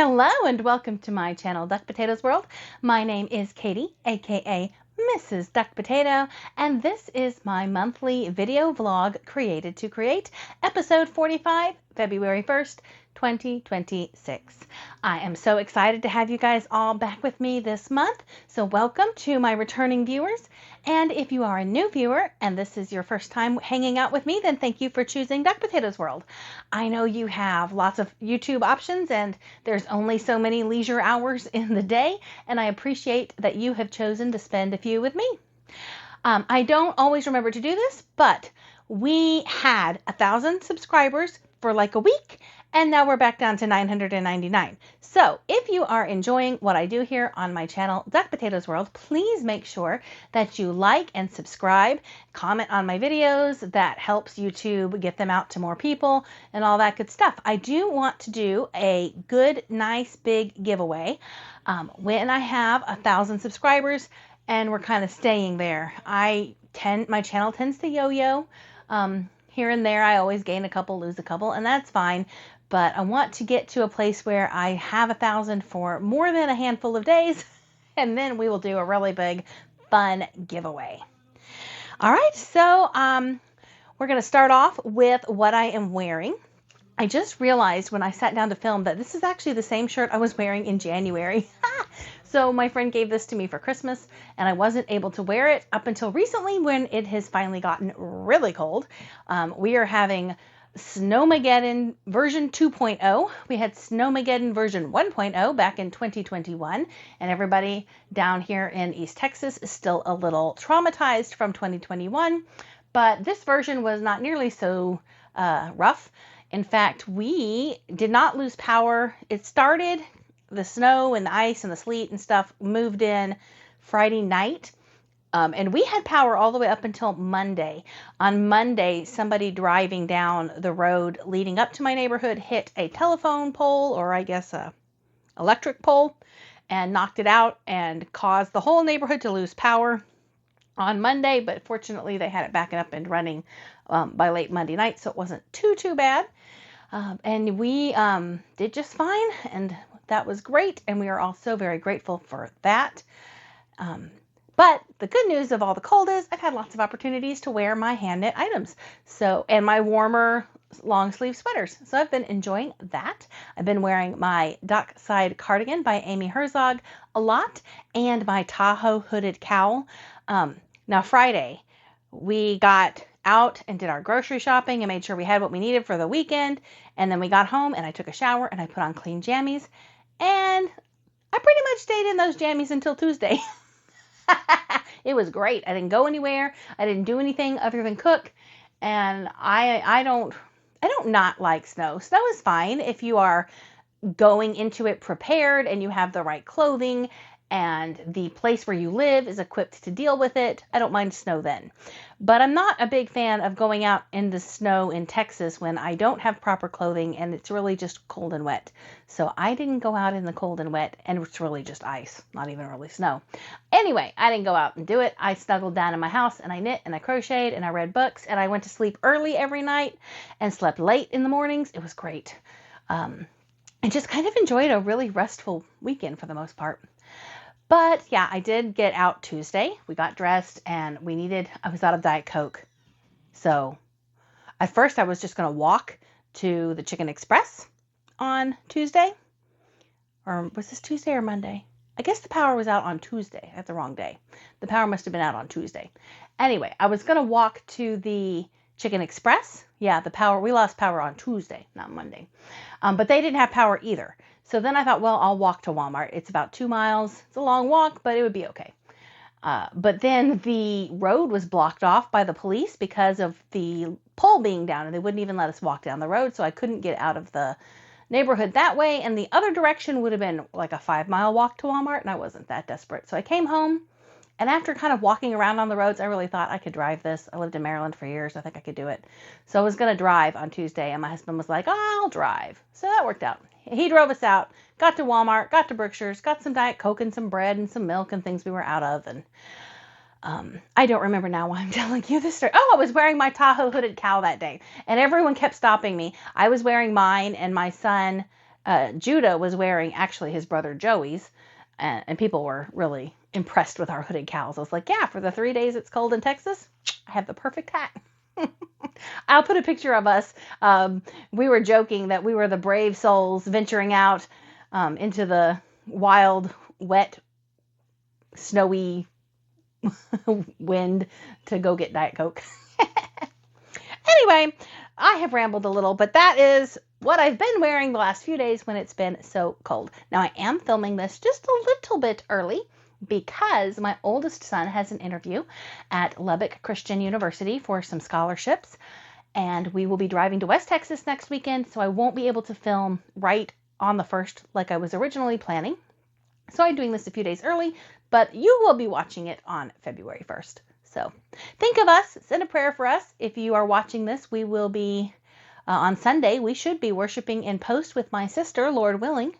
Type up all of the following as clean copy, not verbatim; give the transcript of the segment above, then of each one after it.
Hello and welcome to my channel, Duck Potatoes World. My name is Katie, aka Mrs. Duck Potato, and this is my monthly video vlog created to create, episode 45, February 1st, 2026. I am so excited to have you guys all back with me this month, so welcome to my returning viewers. And if you are a new viewer and this is your first time hanging out with me, then thank you for choosing Duck Potatoes World. I know you have lots of YouTube options and there's only so many leisure hours in the day, and I appreciate that you have chosen to spend a few with me. I don't always remember to do this, but we had 1,000 subscribers for like a week, and now we're back down to 999. So if you are enjoying what I do here on my channel, Duck Potatoes World, please make sure that you like and subscribe, comment on my videos. That helps YouTube get them out to more people and all that good stuff. I do want to do a good, nice, big giveaway when I have 1,000 subscribers, and we're kind of staying there. My channel tends to yo-yo. Here and there, I always gain a couple, lose a couple, and that's fine. But I want to get to a place where I have 1,000 for more than a handful of days, and then we will do a really big, fun giveaway. All right, so we're going to start off with what I am wearing. I just realized when I sat down to film that this is actually the same shirt I was wearing in January. So my friend gave this to me for Christmas, and I wasn't able to wear it up until recently when it has finally gotten really cold. We are having Snowmageddon version 2.0. We had Snowmageddon version 1.0 back in 2021, and everybody down here in East Texas is still a little traumatized from 2021, but this version was not nearly so rough. In fact, we did not lose power. It started, the snow and the ice and the sleet and stuff moved in Friday night. And we had power all the way up until Monday. On Monday, somebody driving down the road leading up to my neighborhood hit a telephone pole, or I guess a electric pole, and knocked it out and caused the whole neighborhood to lose power on Monday. But fortunately, they had it back up and running by late Monday night, so it wasn't too bad. And we did just fine, and that was great, and we are also very grateful for that. But the good news of all the cold is I've had lots of opportunities to wear my hand knit items, and my warmer long sleeve sweaters. So I've been enjoying that. I've been wearing my duck side cardigan by Amy Herzog a lot, and my Tahoe hooded cowl. Now Friday, we got out and did our grocery shopping and made sure we had what we needed for the weekend. And then we got home and I took a shower and I put on clean jammies. And I pretty much stayed in those jammies until Tuesday. It was great. I didn't go anywhere. I didn't do anything other than cook. And I don't not like snow. Snow is fine if you are going into it prepared and you have the right clothing and the place where you live is equipped to deal with it. I don't mind snow then. But I'm not a big fan of going out in the snow in Texas when I don't have proper clothing and it's really just cold and wet. So I didn't go out in the cold and wet, and it's really just ice, not even really snow. Anyway, I didn't go out and do it. I snuggled down in my house and I knit and I crocheted and I read books, and I went to sleep early every night and slept late in the mornings. It was great. I just kind of enjoyed a really restful weekend for the most part. But yeah, I did get out Tuesday. We got dressed and I was out of Diet Coke. So at first I was just going to walk to the Chicken Express on Tuesday. Or was this Tuesday or Monday? I guess the power was out on Tuesday. That's the wrong day. The power must have been out on Tuesday. Anyway, I was going to walk to the Chicken Express. Yeah, we lost power on Tuesday, not Monday. But they didn't have power either. So then I thought, well, I'll walk to Walmart. It's about 2 miles. It's a long walk, but it would be okay. But then the road was blocked off by the police because of the pole being down, and they wouldn't even let us walk down the road, so I couldn't get out of the neighborhood that way, and the other direction would have been like a 5-mile walk to Walmart, and I wasn't that desperate. So I came home, and after kind of walking around on the roads, I really thought I could drive this. I lived in Maryland for years. I think I could do it. So I was going to drive on Tuesday, and my husband was like, oh, I'll drive. So that worked out. He drove us out, got to Walmart, got to Brookshire's, got some Diet Coke and some bread and some milk and things we were out of. And I don't remember now why I'm telling you this story. Oh, I was wearing my Tahoe hooded cowl that day, and everyone kept stopping me. I was wearing mine, and my son Judah was wearing actually his brother Joey's, and people were really impressed with our hooded cows. I was like, yeah, for the 3 days it's cold in Texas, I have the perfect hat. I'll put a picture of us. We were joking that we were the brave souls venturing out into the wild, wet, snowy wind to go get Diet Coke. Anyway, I have rambled a little, but that is what I've been wearing the last few days when it's been so cold. Now, I am filming this just a little bit early because my oldest son has an interview at Lubbock Christian University for some scholarships, and we will be driving to West Texas next weekend, so I won't be able to film right on the 1st like I was originally planning. So I'm doing this a few days early, but you will be watching it on February 1st. So think of us, send a prayer for us. If you are watching this, we will be on Sunday. We should be worshiping in post with my sister, Lord willing.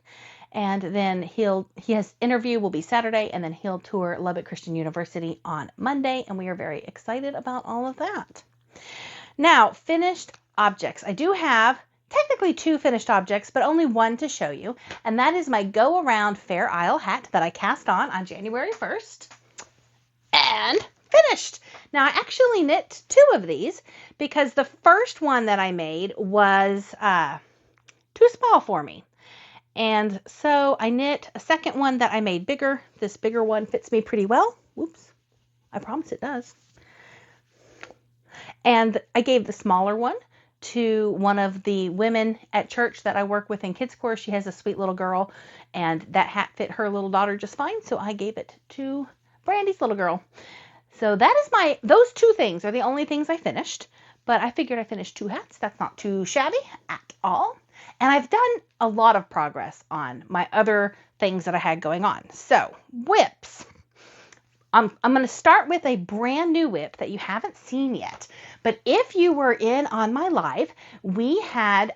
And then his interview will be Saturday, and then he'll tour Lubbock Christian University on Monday. And we are very excited about all of that. Now, finished objects. I do have technically 2 finished objects, but only one to show you. And that is my Go Around Fair Isle hat that I cast on January 1st. And finished. Now, I actually knit 2 of these because the first one that I made was too small for me. And so I knit a second one that I made bigger. This bigger one fits me pretty well. Whoops. I promise it does. And I gave the smaller one to one of the women at church that I work with in kids course. She has a sweet little girl, and that hat fit her little daughter just fine. So I gave it to Brandy's little girl. So that is those 2 things are the only things I finished, but I figured I finished 2 hats. That's not too shabby at all. And I've done a lot of progress on my other things that I had going on. So WIPs. I'm going to start with a brand new WIP that you haven't seen yet. But if you were in on my live, we had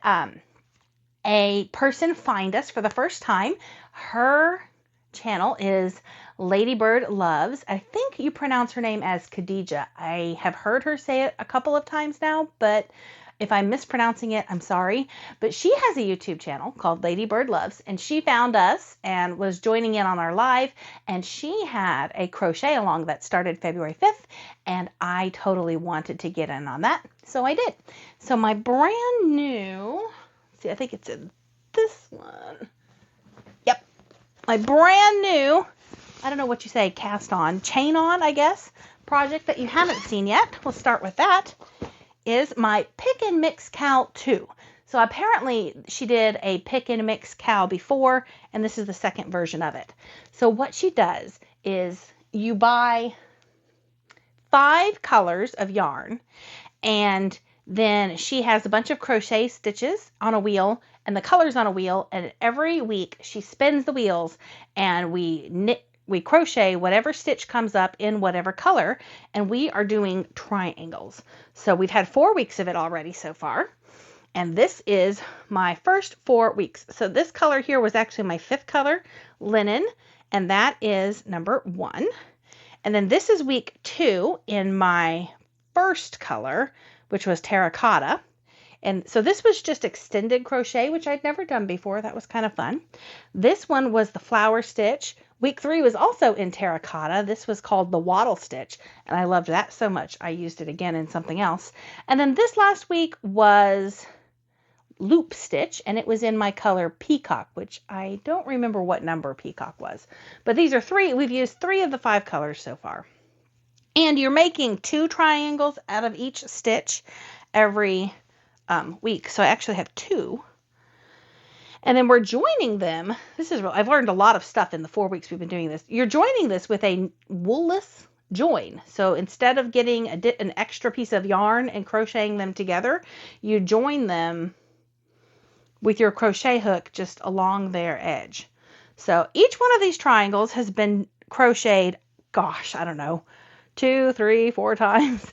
a person find us for the first time. Her channel is Ladybird Loves. I think you pronounce her name as Khadija. I have heard her say it a couple of times now, but if I'm mispronouncing it, I'm sorry. But she has a YouTube channel called Ladybird Loves, and she found us and was joining in on our live, and she had a crochet along that started February 5th, and I totally wanted to get in on that, so I did. So my brand new, see, I think it's in this one. Yep. My brand new, I don't know what you say, cast on, chain on, I guess, project that you haven't seen yet. We'll start with that. Is my Pick and Mix Cow 2. So apparently she did a Pick and Mix Cow before, and this is the second version of it. So what she does is you buy 5 colors of yarn, and then she has a bunch of crochet stitches on a wheel and the colors on a wheel, and every week she spins the wheels and we crochet whatever stitch comes up in whatever color, and we are doing triangles. So we've had 4 weeks of it already so far, and this is my first 4 weeks. So this color here was actually my 5th color, linen, and that is number 1. And then this is week 2 in my first color, which was terracotta. And so this was just extended crochet, which I'd never done before. That was kind of fun. This one was the flower stitch. Week 3 was also in terracotta. This was called the wattle stitch, and I loved that so much I used it again in something else. And then this last week was loop stitch, and it was in my color peacock, which I don't remember what number peacock was. But these are 3. We've used 3 of the 5 colors so far. And you're making 2 triangles out of each stitch every week. So I actually have 2. And then we're joining them. I've learned a lot of stuff in the 4 weeks we've been doing this. You're joining this with a woolless join. So instead of getting an extra piece of yarn and crocheting them together, you join them with your crochet hook just along their edge. So each one of these triangles has been crocheted, gosh, I don't know, 2, 3, 4 times.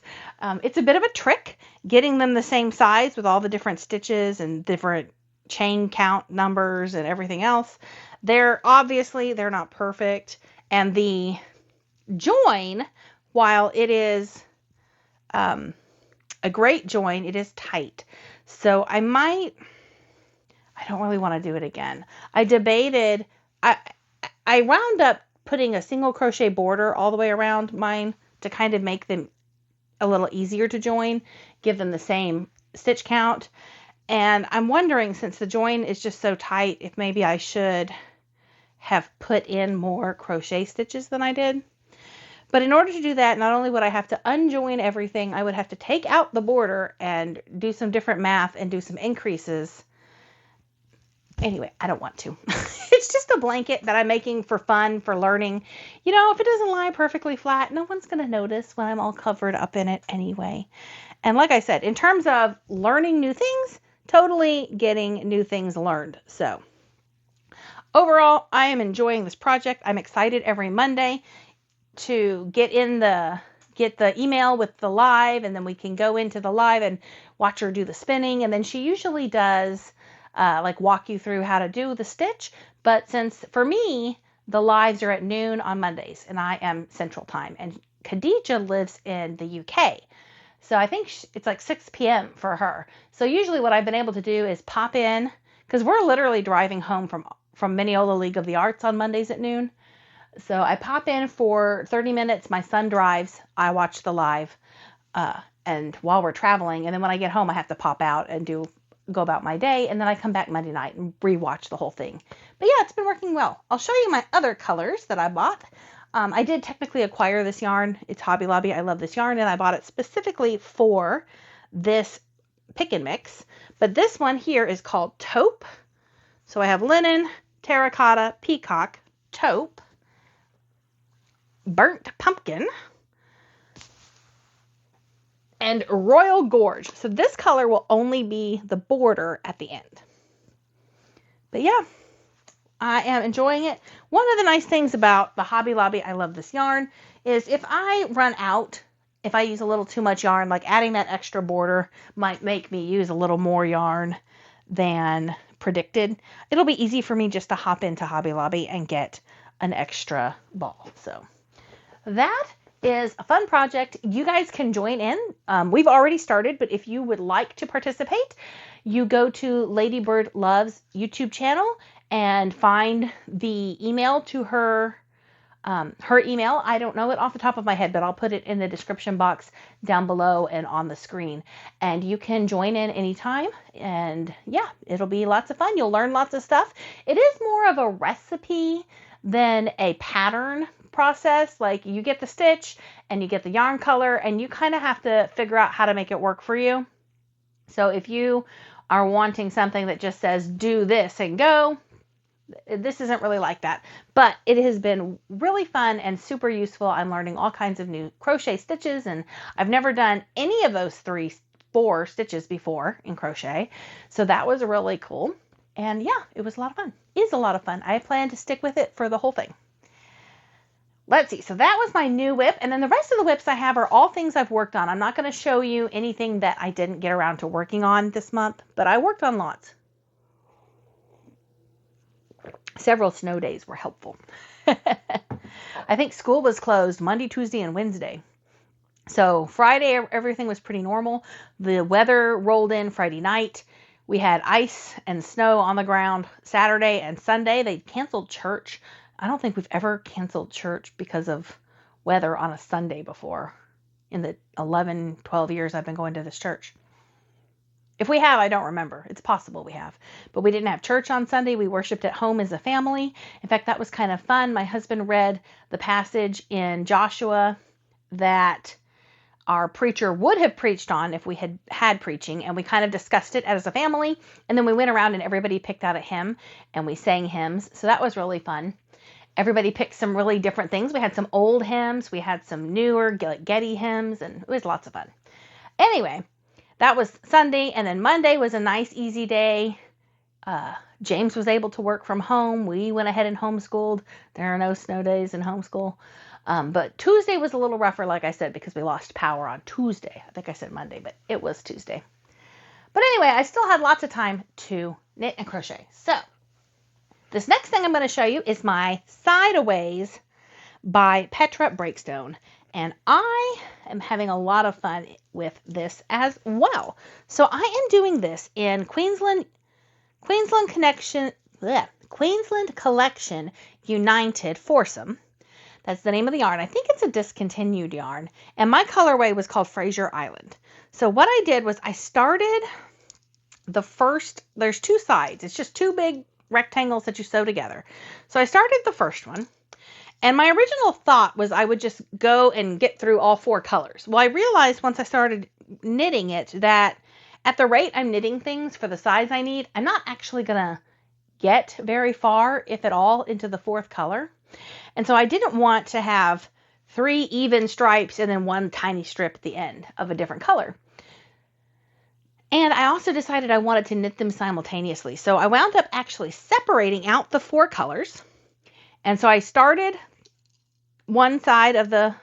It's a bit of a trick getting them the same size with all the different stitches and different chain count numbers and everything else. They're not perfect, and the join, while it is a great join, it is tight. So I I don't really want to do it again. I debated, I wound up putting a single crochet border all the way around mine to kind of make them a little easier to join, give them the same stitch count. And I'm wondering, since the join is just so tight, if maybe I should have put in more crochet stitches than I did. But in order to do that, not only would I have to unjoin everything, I would have to take out the border and do some different math and do some increases. Anyway, I don't want to. It's just a blanket that I'm making for fun, for learning. You know, if it doesn't lie perfectly flat, no one's going to notice when I'm all covered up in it anyway. And like I said, in terms of learning new things, totally getting new things learned. So overall, I am enjoying this project. I'm excited every Monday to get the email with the live, and then we can go into the live and watch her do the spinning. And then she usually does like walk you through how to do the stitch. But since for me, the lives are at noon on Mondays and I am Central Time, and Khadija lives in the UK. So I think it's like 6 p.m. for her. So usually what I've been able to do is pop in, because we're literally driving home from Mineola League of the Arts on Mondays at noon. So I pop in for 30 minutes. My son drives. I watch the live and while we're traveling. And then when I get home, I have to pop out and go about my day. And then I come back Monday night and rewatch the whole thing. But yeah, it's been working well. I'll show you my other colors that I bought. I did technically acquire this yarn. It's Hobby Lobby. I love this yarn, and I bought it specifically for this pick and mix. But this one here is called Taupe. So I have linen, terracotta, peacock, taupe, burnt pumpkin, and royal gorge. So this color will only be the border at the end. But yeah, I am enjoying it. One of the nice things about the Hobby Lobby, I love this yarn, is if I run out, if I use a little too much yarn, like adding that extra border might make me use a little more yarn than predicted. It'll be easy for me just to hop into Hobby Lobby and get an extra ball. So that is a fun project. You guys can join in. We've already started, but if you would like to participate, you go to Ladybird Love's YouTube channel and find the email to her email. I don't know it off the top of my head, but I'll put it in the description box down below and on the screen. And you can join in anytime. And yeah, it'll be lots of fun. You'll learn lots of stuff. It is more of a recipe than a pattern process. Like, you get the stitch and you get the yarn color, and you kind of have to figure out how to make it work for you. So if you are wanting something that just says do this and go, this isn't really like that, but it has been really fun and super useful. I'm learning all kinds of new crochet stitches, and I've never done any of those 4 stitches before in crochet. So that was really cool. And yeah, it was a lot of fun. It is a lot of fun. I plan to stick with it for the whole thing. Let's see. So that was my new whip. And then the rest of the whips I have are all things I've worked on. I'm not going to show you anything that I didn't get around to working on this month, but I worked on lots. Several snow days were helpful. I think school was closed Monday, Tuesday, and Wednesday. So Friday, everything was pretty normal. The weather rolled in Friday night. We had ice and snow on the ground Saturday and Sunday. They canceled church. I don't think we've ever canceled church because of weather on a Sunday before in the 11, 12 years I've been going to this church. If we have, I don't remember. It's possible we have. But we didn't have church on Sunday. We worshiped at home as a family. In fact, that was kind of fun. My husband read the passage in Joshua that our preacher would have preached on if we had had preaching, and we kind of discussed it as a family. And then we went around and everybody picked out a hymn and we sang hymns. So that was really fun. Everybody picked some really different things. We had some old hymns. We had some newer Getty hymns, and it was lots of fun. Anyway, that was Sunday, and then Monday was a nice, easy day. James was able to work from home. We went ahead and homeschooled. There are no snow days in homeschool. But Tuesday was a little rougher, like I said, because we lost power on Tuesday. I think I said Monday, but it was Tuesday. But anyway, I still had lots of time to knit and crochet. So this next thing I'm going to show you is my Sideaways by Petra Breakstone. And I am having a lot of fun with this as well. So I am doing this in Queensland Queensland Collection United Foursome. That's the name of the yarn. I think it's a discontinued yarn. And my colorway was called Fraser Island. So what I did was I started there's two sides. It's just two big rectangles that you sew together. So I started the first one. And my original thought was I would just go and get through all four colors. Well, I realized once I started knitting it that at the rate I'm knitting things for the size I need, I'm not actually going to get very far, if at all, into the fourth color. And so I didn't want to have 3 even stripes and then 1 tiny strip at the end of a different color. And I also decided I wanted to knit them simultaneously. So I wound up actually separating out the 4 colors. And so I started one side of the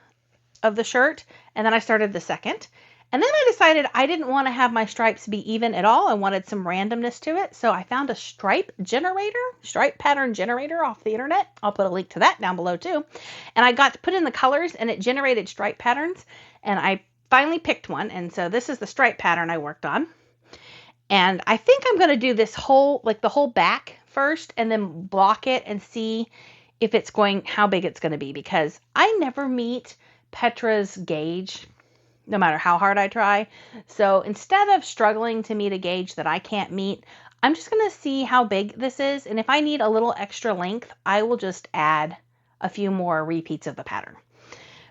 shirt, and then I started the second. And then I decided I didn't want to have my stripes be even at all. I wanted some randomness to it. So I found a stripe pattern generator off the internet. I'll put a link to that down below too. And I got to put in the colors and it generated stripe patterns. And I finally picked one. And so this is the stripe pattern I worked on. And I think I'm going to do this whole, like the whole back first, and then block it and see if it's how big it's going to be, because I never meet Petra's gauge, no matter how hard I try. So instead of struggling to meet a gauge that I can't meet, I'm just going to see how big this is. And if I need a little extra length, I will just add a few more repeats of the pattern.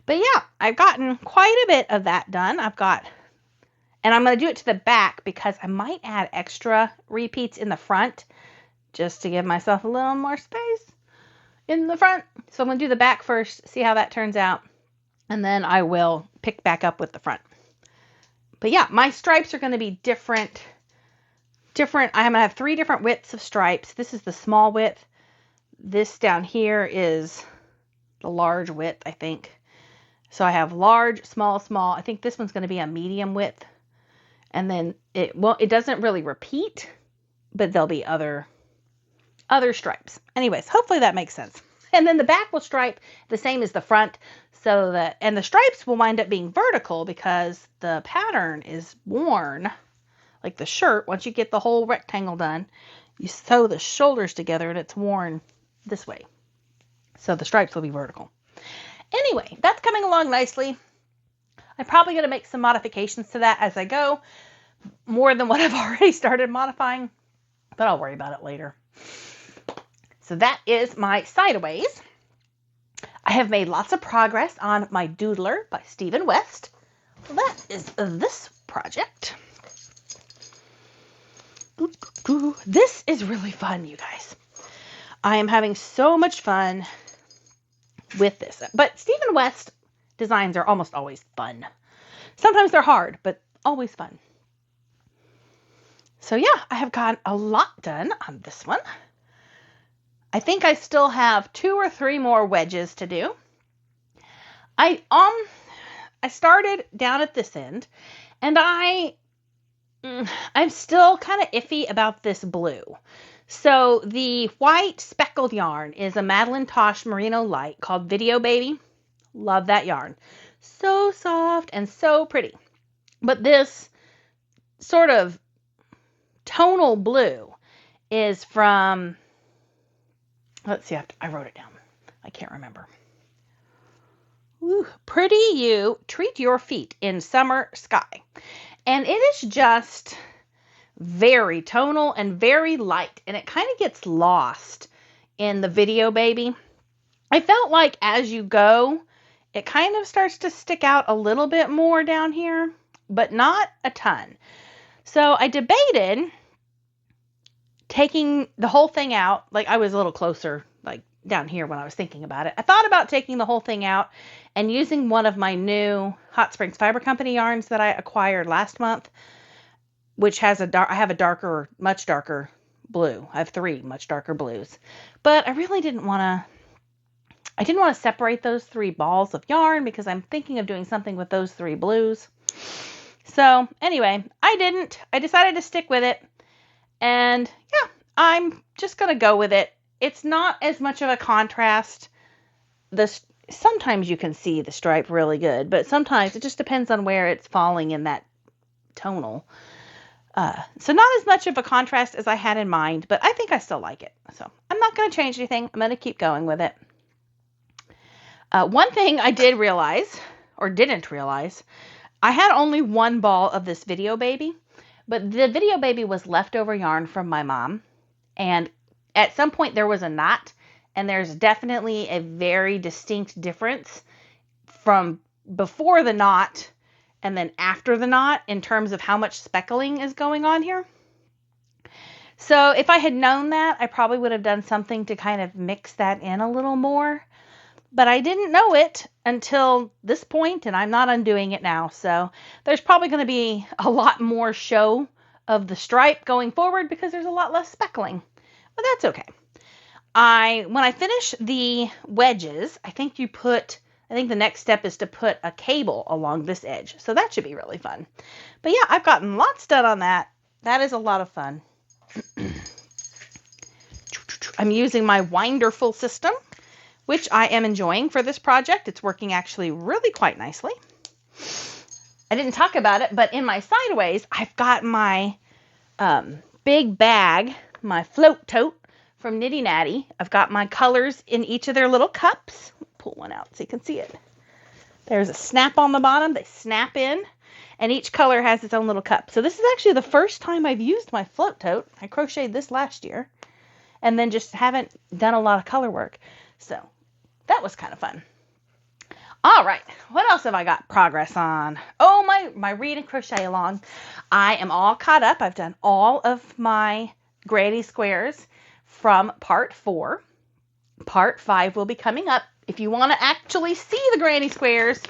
But yeah, I've gotten quite a bit of that done. And I'm going to do it to the back because I might add extra repeats in the front just to give myself a little more space in the front. So I'm going to do the back first, see how that turns out. And then I will pick back up with the front. But yeah, my stripes are going to be different. I'm going to have 3 different widths of stripes. This is the small width. This down here is the large width, I think. So I have large, small, small. I think this one's going to be a medium width. And then it doesn't really repeat, but there'll be other stripes. Anyways, hopefully that makes sense. And then the back will stripe the same as the front, and the stripes will wind up being vertical because the pattern is worn, like the shirt. Once you get the whole rectangle done, you sew the shoulders together and it's worn this way. So the stripes will be vertical. Anyway, that's coming along nicely. I'm probably going to make some modifications to that as I go, more than what I've already started modifying, but I'll worry about it later. So that is my sideways. I have made lots of progress on my Doodler by Stephen West. Well, that is this project. This is really fun, you guys. I am having so much fun with this. But Stephen West designs are almost always fun. Sometimes they're hard, but always fun. So yeah, I have gotten a lot done on this one. I think I still have 2 or 3 more wedges to do. I started down at this end, and I'm still kind of iffy about this blue. So the white speckled yarn is a Madeline Tosh Merino Light called Video Baby. Love that yarn. So soft and so pretty. But this sort of tonal blue is from, let's see, I wrote it down. I can't remember. Ooh, Pretty You, Treat Your Feet in Summer Sky. And it is just very tonal and very light. And it kind of gets lost in the Video Baby. I felt like as you go, it kind of starts to stick out a little bit more down here, but not a ton. So I debated taking the whole thing out. Like, I was a little closer, like down here when I was thinking about it. I thought about taking the whole thing out and using one of my new Hot Springs Fiber Company yarns that I acquired last month, which has I have a darker, much darker blue. I have 3 much darker blues, but I really didn't want to separate those 3 balls of yarn because I'm thinking of doing something with those 3 blues. So anyway, I decided to stick with it, and yeah, I'm just going to go with it. It's not as much of a contrast. Sometimes you can see the stripe really good, but sometimes it just depends on where it's falling in that tonal. So not as much of a contrast as I had in mind, but I think I still like it. So I'm not going to change anything. I'm going to keep going with it. One thing I did realize, or didn't realize, I had only one ball of this video baby, but the video baby was leftover yarn from my mom. And at some point there was a knot, and there's definitely a very distinct difference from before the knot and then after the knot in terms of how much speckling is going on here. So if I had known that, I probably would have done something to kind of mix that in a little more. But I didn't know it until this point, and I'm not undoing it now. So there's probably going to be a lot more show of the stripe going forward because there's a lot less speckling. But that's okay. When I finish the wedges, I think the next step is to put a cable along this edge. So that should be really fun. But yeah, I've gotten lots done on that. That is a lot of fun. I'm using my Winderful system, which I am enjoying for this project. It's working actually really quite nicely. I didn't talk about it, but in my sideways, I've got my big bag, my float tote from Nitty Natty. I've got my colors in each of their little cups. Pull one out so you can see it. There's a snap on the bottom. They snap in, and each color has its own little cup. So this is actually the first time I've used my float tote. I crocheted this last year and then just haven't done a lot of color work. So that was kind of fun. All right, what else have I got progress on? Oh, my read and crochet along. I am all caught up. I've done all of my granny squares from part 4. Part 5 will be coming up. If you want to actually see the granny squares,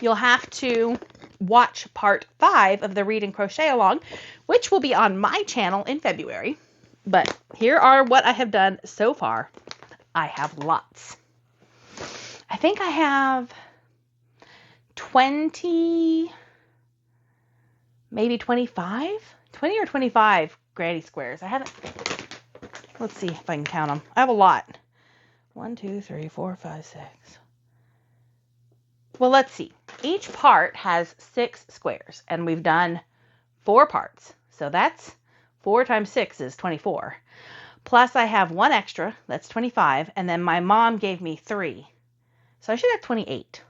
you'll have to watch part 5 of the read and crochet along, which will be on my channel in February. But here are what I have done so far. I have lots. I think I have 20, maybe 25, 20 or 25 granny squares. Let's see if I can count them. I have a lot. 1, 2, 3, 4, 5, 6. Well, let's see. Each part has 6 squares, and we've done 4 parts. So that's 4 times 6 is 24. Plus I have 1 extra, that's 25, and then my mom gave me 3. So I should have 28.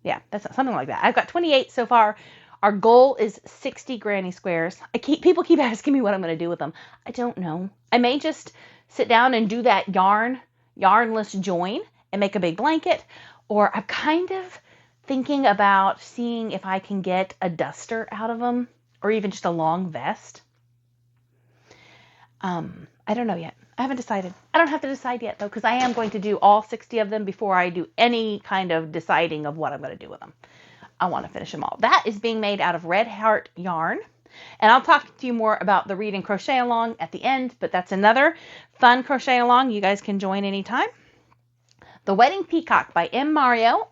Yeah, that's something like that. I've got 28 so far. Our goal is 60 granny squares. People keep asking me what I'm going to do with them. I don't know. I may just sit down and do that yarnless join and make a big blanket, or I'm kind of thinking about seeing if I can get a duster out of them, or even just a long vest. I don't know yet. I haven't decided. I don't have to decide yet, though, because I am going to do all 60 of them before I do any kind of deciding of what I'm going to do with them. I want to finish them all. That is being made out of Red Heart yarn. And I'll talk to you more about the read and crochet along at the end, but that's another fun crochet along. You guys can join anytime. The Wedding Peacock by M. Mario.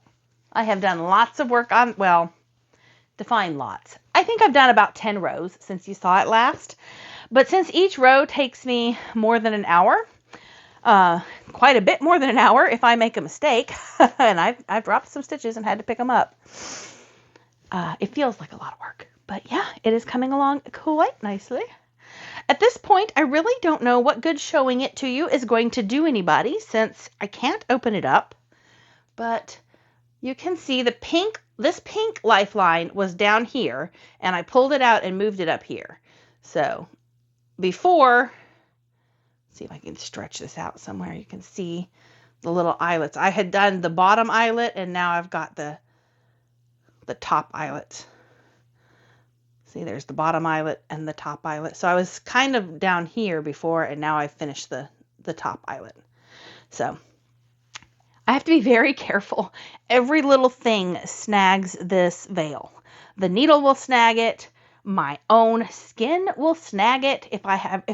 I have done lots of work on, well, define lots. I think I've done about 10 rows since you saw it last. But since each row takes me more than an hour, quite a bit more than an hour if I make a mistake, and I've dropped some stitches and had to pick them up, it feels like a lot of work. But yeah, it is coming along quite nicely. At this point, I really don't know what good showing it to you is going to do anybody, since I can't open it up. But you can see this pink lifeline was down here, and I pulled it out and moved it up here. So before, see if I can stretch this out somewhere, you can see the little eyelets. I had done the bottom eyelet, and now I've got the top eyelet. See, there's the bottom eyelet and the top eyelet. So I was kind of down here before, and now I've finished the top eyelet. So I have to be very careful. Every little thing snags this veil. The needle will snag it. My own skin will snag it. If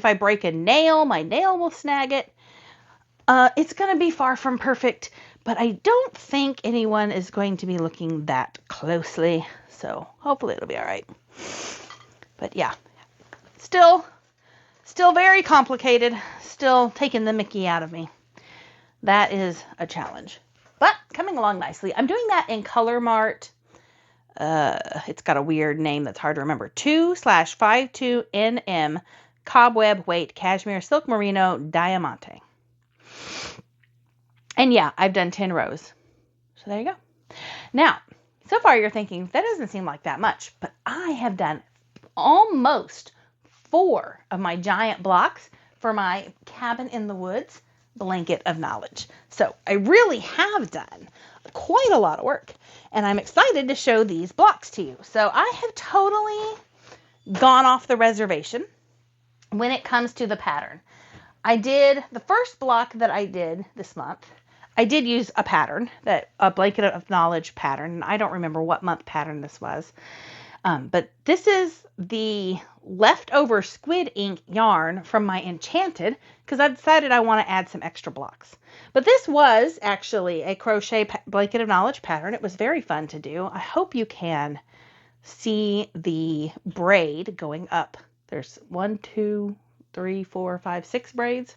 I break a nail, my nail will snag it. It's going to be far from perfect, but I don't think anyone is going to be looking that closely. So hopefully it'll be all right. But yeah, still very complicated. Still taking the Mickey out of me. That is a challenge, but coming along nicely. I'm doing that in Color Mart it's got a weird name that's hard to remember. 2/52 NM cobweb weight cashmere silk merino diamante. And yeah, I've done 10 rows. So there you go. Now, so far you're thinking, that doesn't seem like that much, but I have done almost 4 of my giant blocks for my Cabin in the Woods blanket of knowledge. So I really have done quite a lot of work, and I'm excited to show these blocks to you. So I have totally gone off the reservation when it comes to the pattern. I did the first block that I did this month. I did use a pattern, a blanket of knowledge pattern, and I don't remember what month pattern this was. But this is the leftover squid ink yarn from my Enchanted, because I decided I want to add some extra blocks. But this was actually a crochet blanket of knowledge pattern. It was very fun to do. I hope you can see the braid going up. There's 1, 2, 3, 4, 5, 6 braids.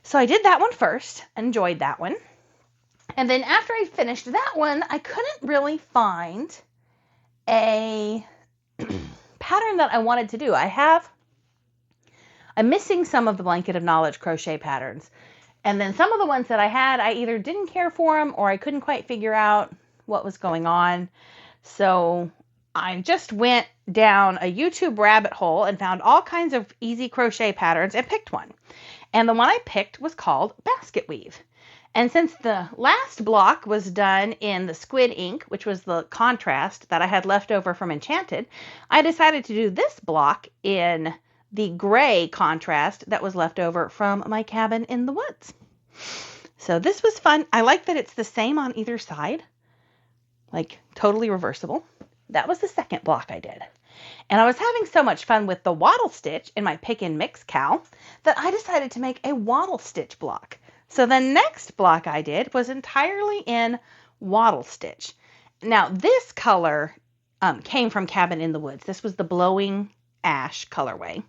So I did that one first, enjoyed that one. And then after I finished that one, I couldn't really find a pattern that I wanted to do. I'm missing some of the blanket of knowledge crochet patterns. And then some of the ones that I had, I either didn't care for them or I couldn't quite figure out what was going on. So I just went down a YouTube rabbit hole and found all kinds of easy crochet patterns and picked one. And the one I picked was called Basket Weave. And since the last block was done in the squid ink, which was the contrast that I had left over from Enchanted, I decided to do this block in the gray contrast that was left over from my Cabin in the Woods. So this was fun. I like that it's the same on either side, like totally reversible. That was the second block I did. And I was having so much fun with the wattle stitch in my pick and mix cowl that I decided to make a wattle stitch block. So the next block I did was entirely in wattle stitch. Now this color came from Cabin in the Woods. This was the Blowing Ash colorway,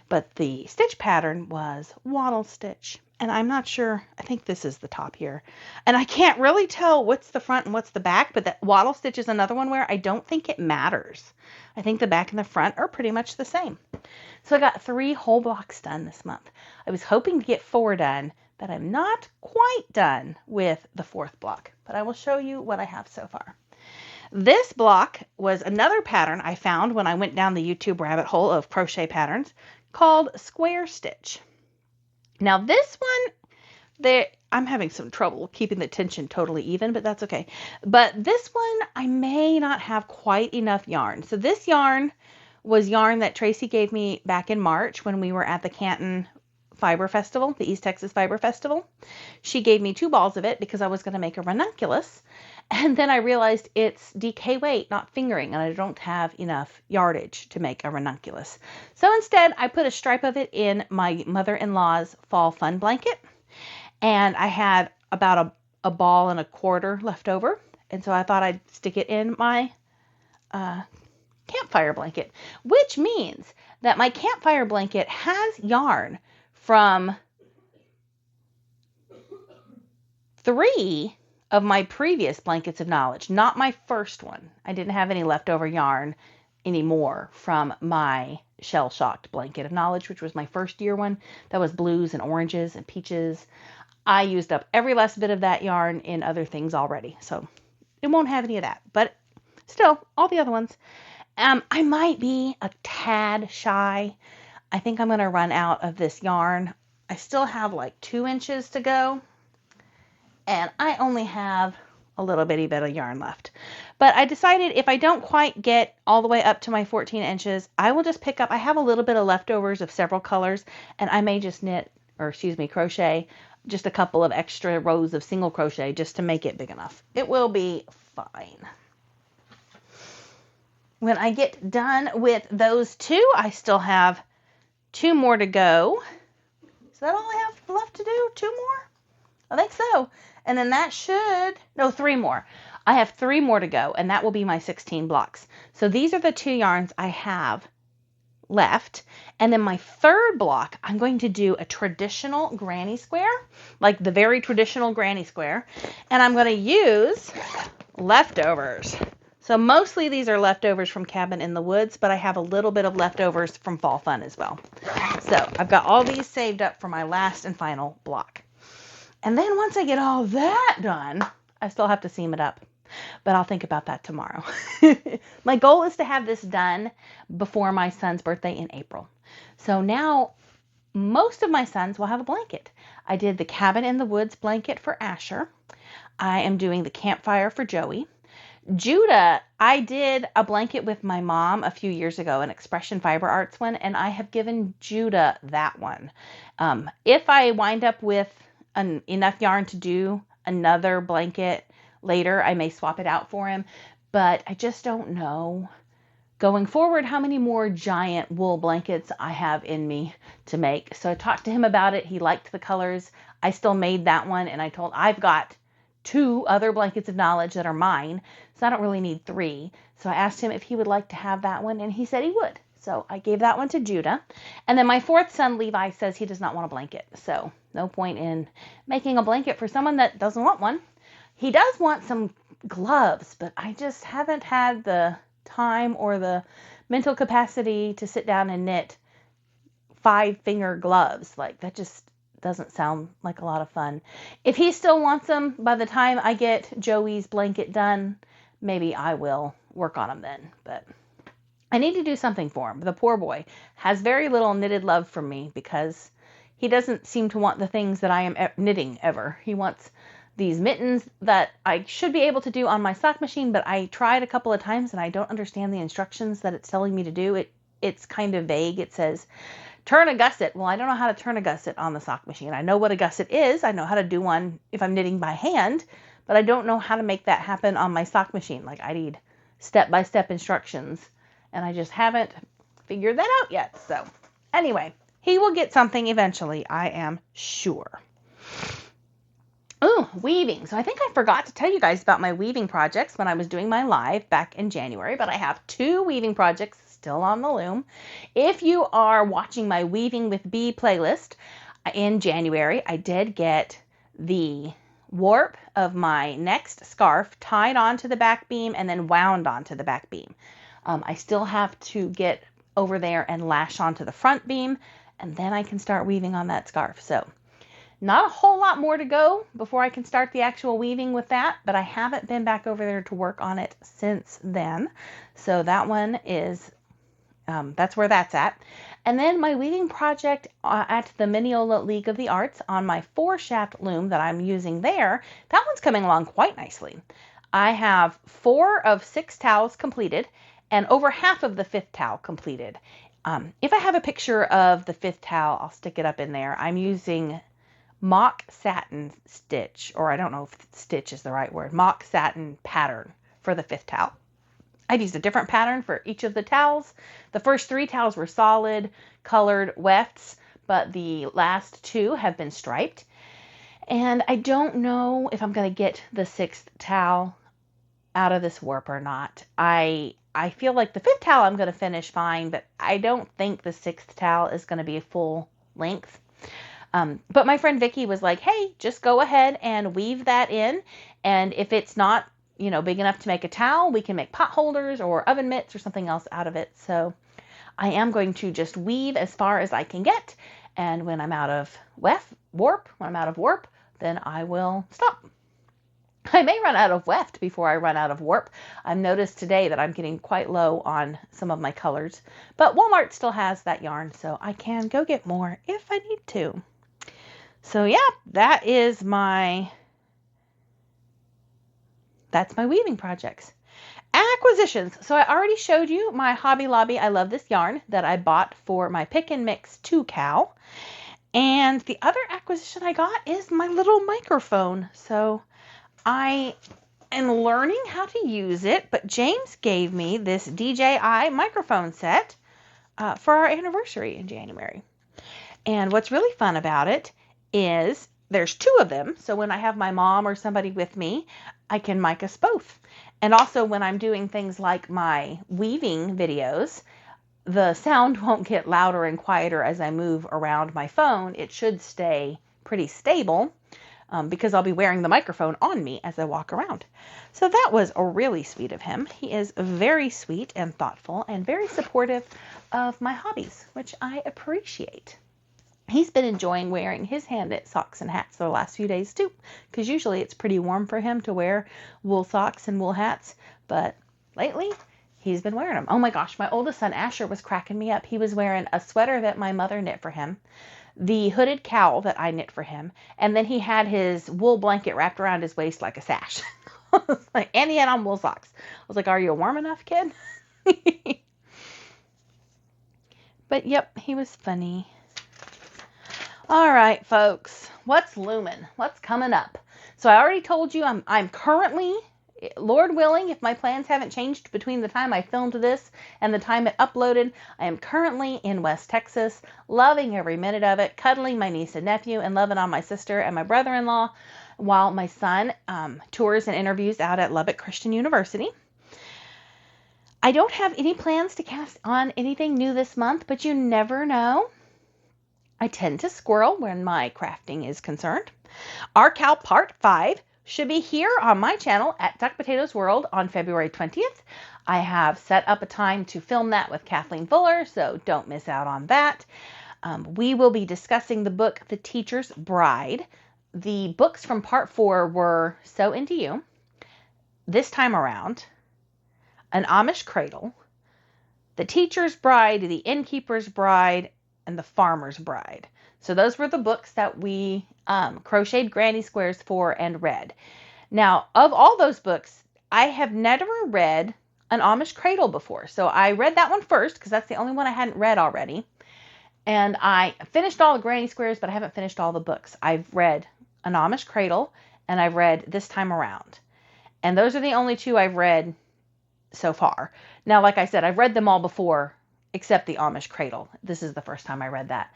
but the stitch pattern was wattle stitch. And I'm not sure, I think this is the top here. And I can't really tell what's the front and what's the back, but that wattle stitch is another one where I don't think it matters. I think the back and the front are pretty much the same. So I got 3 whole blocks done this month. I was hoping to get 4 done, but I'm not quite done with the 4th block, but I will show you what I have so far. This block was another pattern I found when I went down the YouTube rabbit hole of crochet patterns called Square Stitch. Now this one, I'm having some trouble keeping the tension totally even, but that's okay. But this one, I may not have quite enough yarn. So this yarn was yarn that Tracy gave me back in March when we were at the Canton Fiber Festival, the East Texas Fiber Festival. She gave me 2 balls of it because I was going to make a ranunculus. And then I realized it's DK weight, not fingering, and I don't have enough yardage to make a ranunculus. So instead, I put a stripe of it in my mother-in-law's fall fun blanket. And I had about a ball and a quarter left over. And so I thought I'd stick it in my campfire blanket, which means that my campfire blanket has yarn from 3 of my previous blankets of knowledge, not my first one. I didn't have any leftover yarn anymore from my shell-shocked blanket of knowledge, which was my first year one. That was blues and oranges and peaches. I used up every last bit of that yarn in other things already, so it won't have any of that. But still, all the other ones. I might be a tad shy. I think I'm going to run out of this yarn. I still have like 2 inches to go. And I only have a little bitty bit of yarn left. But I decided if I don't quite get all the way up to my 14 inches, I will just pick up, I have a little bit of leftovers of several colors, and I may just crochet just a couple of extra rows of single crochet just to make it big enough. It will be fine. When I get done with those 2, I still have 2 more to go. Is that all I have left to do? 2 more? I think so. And then that 3 more. I have 3 more to go, and that will be my 16 blocks. So these are the 2 yarns I have left. And then my 3rd block, I'm going to do a traditional granny square, like the very traditional granny square. And I'm going to use leftovers So mostly these are leftovers from Cabin in the Woods, but I have a little bit of leftovers from Fall Fun as well. So I've got all these saved up for my last and final block. And then once I get all that done, I still have to seam it up. But I'll think about that tomorrow. My goal is to have this done before my son's birthday in April. So now most of my sons will have a blanket. I did the Cabin in the Woods blanket for Asher. I am doing the campfire for Joey. Judah, I did a blanket with my mom a few years ago, an Expression Fiber Arts one, and I have given Judah that one. If I wind up with enough yarn to do another blanket later, I may swap it out for him, but I just don't know going forward how many more giant wool blankets I have in me to make. So I talked to him about it. He liked the colors. I still made that one, and I've got 2 other blankets of knowledge that are mine, so I don't really need 3. So I asked him if he would like to have that one, and he said he would. So I gave that one to Judah. And then my 4th son, Levi, says he does not want a blanket. So no point in making a blanket for someone that doesn't want one. He does want some gloves, but I just haven't had the time or the mental capacity to sit down and knit 5-finger gloves. Like, that just doesn't sound like a lot of fun. If he still wants them by the time I get Joey's blanket done, maybe I will work on them then. But I need to do something for him. The poor boy has very little knitted love from me because he doesn't seem to want the things that I am knitting ever. He wants these mittens that I should be able to do on my sock machine, but I tried a couple of times and I don't understand the instructions that it's telling me to do. It's kind of vague. It says turn a gusset. Well, I don't know how to turn a gusset on the sock machine. I know what a gusset is. I know how to do one if I'm knitting by hand, but I don't know how to make that happen on my sock machine. Like, I need step-by-step instructions, and I just haven't figured that out yet. So anyway, he will get something eventually, I am sure. Oh, weaving. So I think I forgot to tell you guys about my weaving projects when I was doing my live back in January, but I have 2 weaving projects still on the loom. If you are watching my Weaving with Bee playlist in January, I did get the warp of my next scarf tied onto the back beam and then wound onto the back beam. I still have to get over there and lash onto the front beam, and then I can start weaving on that scarf. So not a whole lot more to go before I can start the actual weaving with that, but I haven't been back over there to work on it since then. So that one is, that's where that's at. And then my weaving project at the Mineola League of the Arts on my 4-shaft loom that I'm using there, that one's coming along quite nicely. I have 4 of 6 towels completed and over half of the 5th towel completed. If I have a picture of the 5th towel, I'll stick it up in there. I'm using mock satin stitch, or I don't know if stitch is the right word, mock satin pattern for the 5th towel. I've used a different pattern for each of the towels. The first 3 towels were solid colored wefts, but the last 2 have been striped. And I don't know if I'm going to get the 6th towel out of this warp or not. I feel like the 5th towel I'm going to finish fine, but I don't think the 6th towel is going to be a full length. But my friend Vicky was like, hey, just go ahead and weave that in. And if it's not, big enough to make a towel, we can make pot holders or oven mitts or something else out of it. So I am going to just weave as far as I can get. And when I'm out of warp, then I will stop. I may run out of weft before I run out of warp. I've noticed today that I'm getting quite low on some of my colors, but Walmart still has that yarn, so I can go get more if I need to. So yeah, that's my weaving projects. Acquisitions. So I already showed you my Hobby Lobby I Love This Yarn that I bought for my Pick and Mix 2 cowl. And the other acquisition I got is my little microphone. So I am learning how to use it, but James gave me this DJI microphone set for our anniversary in January. And what's really fun about it is there's 2 of them. So when I have my mom or somebody with me, I can mic us both. And also when I'm doing things like my weaving videos, the sound won't get louder and quieter as I move around my phone. It should stay pretty stable. because I'll be wearing the microphone on me as I walk around. So that was really sweet of him. He is very sweet and thoughtful and very supportive of my hobbies, which I appreciate. He's been enjoying wearing his hand-knit socks and hats the last few days too, because usually it's pretty warm for him to wear wool socks and wool hats, but lately he's been wearing them. Oh my gosh, my oldest son Asher was cracking me up. He was wearing a sweater that my mother knit for him, the hooded cowl that I knit for him, and then he had his wool blanket wrapped around his waist like a sash. And he had on wool socks. I was like, are you warm enough, kid? But yep, he was funny. All right, folks, what's Loomin? What's coming up? So I already told you I'm currently, Lord willing, if my plans haven't changed between the time I filmed this and the time it uploaded, I am currently in West Texas, loving every minute of it, cuddling my niece and nephew, and loving on my sister and my brother-in-law, while my son tours and interviews out at Lubbock Christian University. I don't have any plans to cast on anything new this month, but you never know. I tend to squirrel when my crafting is concerned. Our Cow Part 5 should be here on my channel at Duck Potatoes World on February 20th. I have set up a time to film that with Kathleen Fuller, so don't miss out on that. We will be discussing the book The Teacher's Bride. The books from Part 4 were So Into You, This Time Around, An Amish Cradle, The Teacher's Bride, The Innkeeper's Bride, and The Farmer's Bride. So those were the books that we crocheted granny squares for and read. Now, of all those books, I have never read An Amish Cradle before. So I read that one first because that's the only one I hadn't read already. And I finished all the granny squares, but I haven't finished all the books. I've read An Amish Cradle and I've read This Time Around. And those are the only two I've read so far. Now, like I said, I've read them all before, except the Amish Cradle. This is the first time I read that.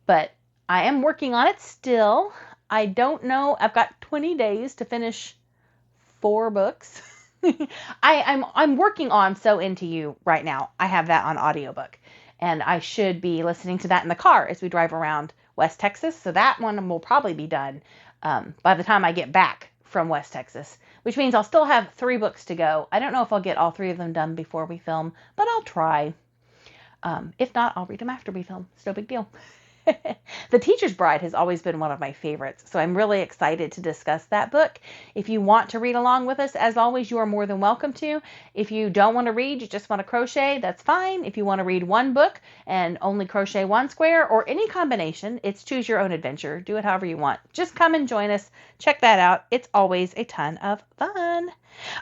But I am working on it still. I don't know. I've got 20 days to finish 4 books. I'm working on So Into You right now. I have that on audiobook. And I should be listening to that in the car as we drive around West Texas. So that one will probably be done by the time I get back from West Texas, which means I'll still have 3 books to go. I don't know if I'll get all 3 of them done before we film, but I'll try. If not, I'll read them after we film. It's no big deal. The Teacher's Bride has always been one of my favorites, so I'm really excited to discuss that book. If you want to read along with us, as always, you are more than welcome to. If you don't want to read, you just want to crochet, that's fine. If you want to read one book and only crochet 1 square or any combination, it's choose your own adventure. Do it however you want. Just come and join us. Check that out. It's always a ton of fun.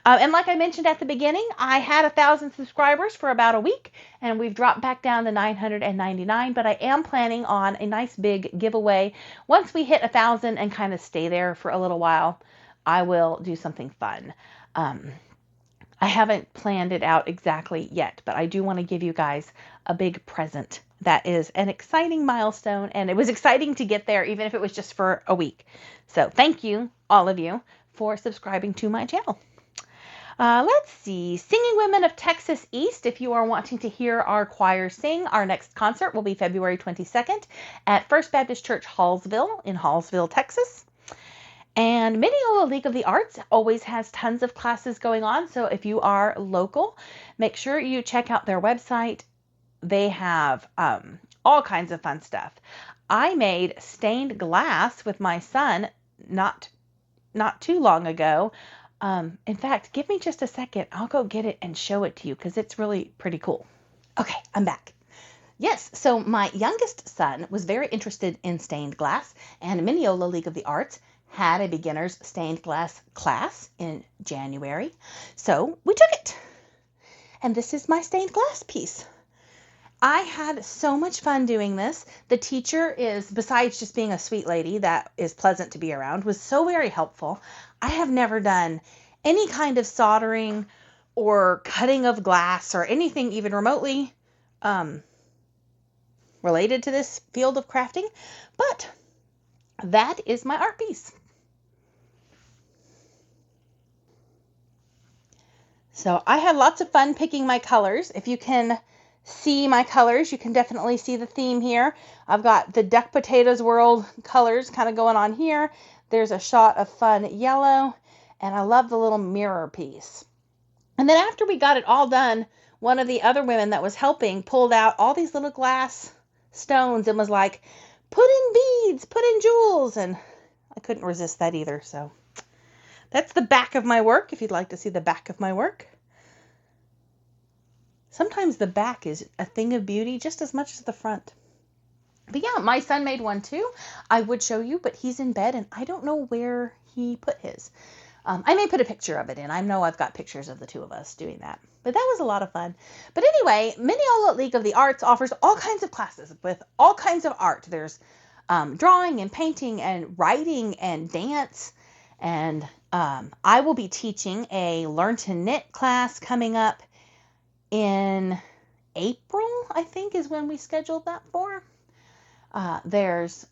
And like I mentioned at the beginning, I had 1,000 subscribers for about a week, and we've dropped back down to 999, but I am planning on a nice big giveaway. Once we hit 1,000 and kind of stay there for a little while, I will do something fun. I haven't planned it out exactly yet, but I do want to give you guys a big present. That is an exciting milestone, and it was exciting to get there, even if it was just for a week. So thank you, all of you, for subscribing to my channel. Let's see, Singing Women of Texas East. If you are wanting to hear our choir sing, our next concert will be February 22nd at First Baptist Church Hallsville in Hallsville, Texas. And Mineola League of the Arts always has tons of classes going on, so if you are local, make sure you check out their website. They have all kinds of fun stuff. I made stained glass with my son not too long ago. In fact, give me just a second. I'll go get it and show it to you because it's really pretty cool. Okay, I'm back. Yes, so my youngest son was very interested in stained glass, and Mineola League of the Arts had a beginner's stained glass class in January. So we took it. And this is my stained glass piece. I had so much fun doing this. The teacher is, besides just being a sweet lady that is pleasant to be around, was so very helpful. I have never done any kind of soldering or cutting of glass or anything even remotely related to this field of crafting, but that is my art piece. So I had lots of fun picking my colors. If you can see my colors, you can definitely see the theme here. I've got the Duck Potatoes World colors kind of going on here. There's a shot of fun yellow, and I love the little mirror piece. And then after we got it all done, one of the other women that was helping pulled out all these little glass stones and was like, put in beads, put in jewels. And I couldn't resist that either. So that's the back of my work, if you'd like to see the back of my work. Sometimes the back is a thing of beauty just as much as the front. But yeah, my son made one too. I would show you, but he's in bed and I don't know where he put his. I may put a picture of it in. I know I've got pictures of the two of us doing that. But that was a lot of fun. But anyway, Mineola League of the Arts offers all kinds of classes with all kinds of art. There's drawing and painting and writing and dance. And I will be teaching a Learn to Knit class coming up in April, I think is when we scheduled that for. There's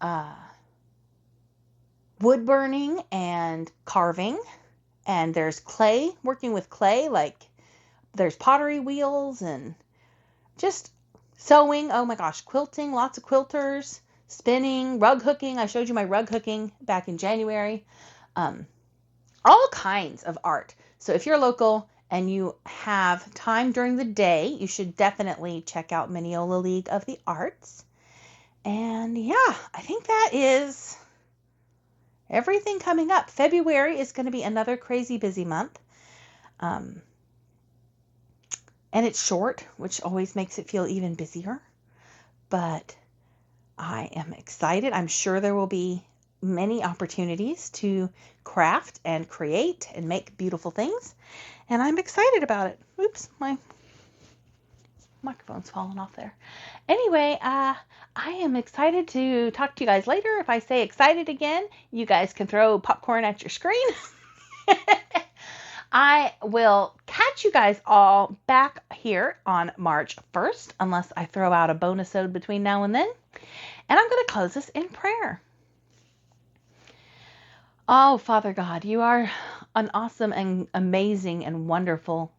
wood burning and carving, and there's clay, working with clay, like there's pottery wheels and just sewing. Oh my gosh, quilting, lots of quilters, spinning, rug hooking. I showed you my rug hooking back in January. All kinds of art. So if you're local and you have time during the day, you should definitely check out Mineola League of the Arts. And yeah, I think that is everything coming up. February is going to be another crazy busy month. And it's short, which always makes it feel even busier. But I am excited. I'm sure there will be many opportunities to craft and create and make beautiful things. And I'm excited about it. Oops, my microphone's falling off there. Anyway, I am excited to talk to you guys later. If I say excited again, you guys can throw popcorn at your screen. I will catch you guys all back here on March 1st, unless I throw out a bonus-ode between now and then. And I'm going to close this in prayer. Oh, Father God, you are an awesome and amazing and wonderful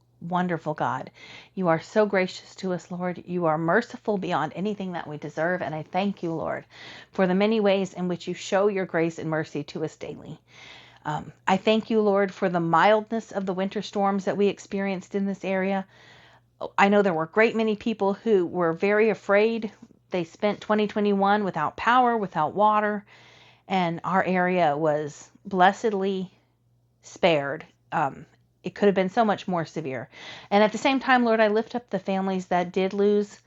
God. You are so gracious to us, Lord. You are merciful beyond anything that we deserve. And I thank you, Lord, for the many ways in which you show your grace and mercy to us daily. I thank you, Lord, for the mildness of the winter storms that we experienced in this area. I know there were a great many people who were very afraid. They spent 2021 without power, without water, and our area was blessedly spared. It could have been so much more severe. And at the same time, Lord, I lift up the families that did lose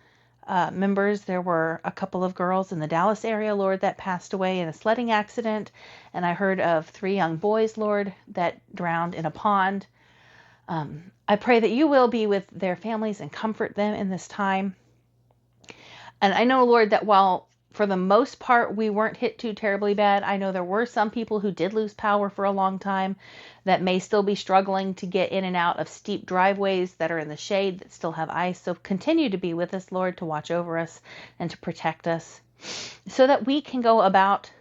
members. There were a couple of girls in the Dallas area, Lord, that passed away in a sledding accident. And I heard of 3 young boys, Lord, that drowned in a pond. I pray that you will be with their families and comfort them in this time. And I know, Lord, that while for the most part we weren't hit too terribly bad, I know there were some people who did lose power for a long time that may still be struggling to get in and out of steep driveways that are in the shade that still have ice. So continue to be with us, Lord, to watch over us and to protect us so that we can go about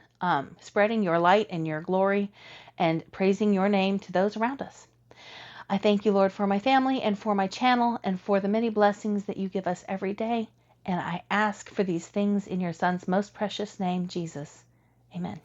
spreading your light and your glory and praising your name to those around us. I thank you, Lord, for my family and for my channel and for the many blessings that you give us every day. And I ask for these things in your Son's most precious name, Jesus. Amen.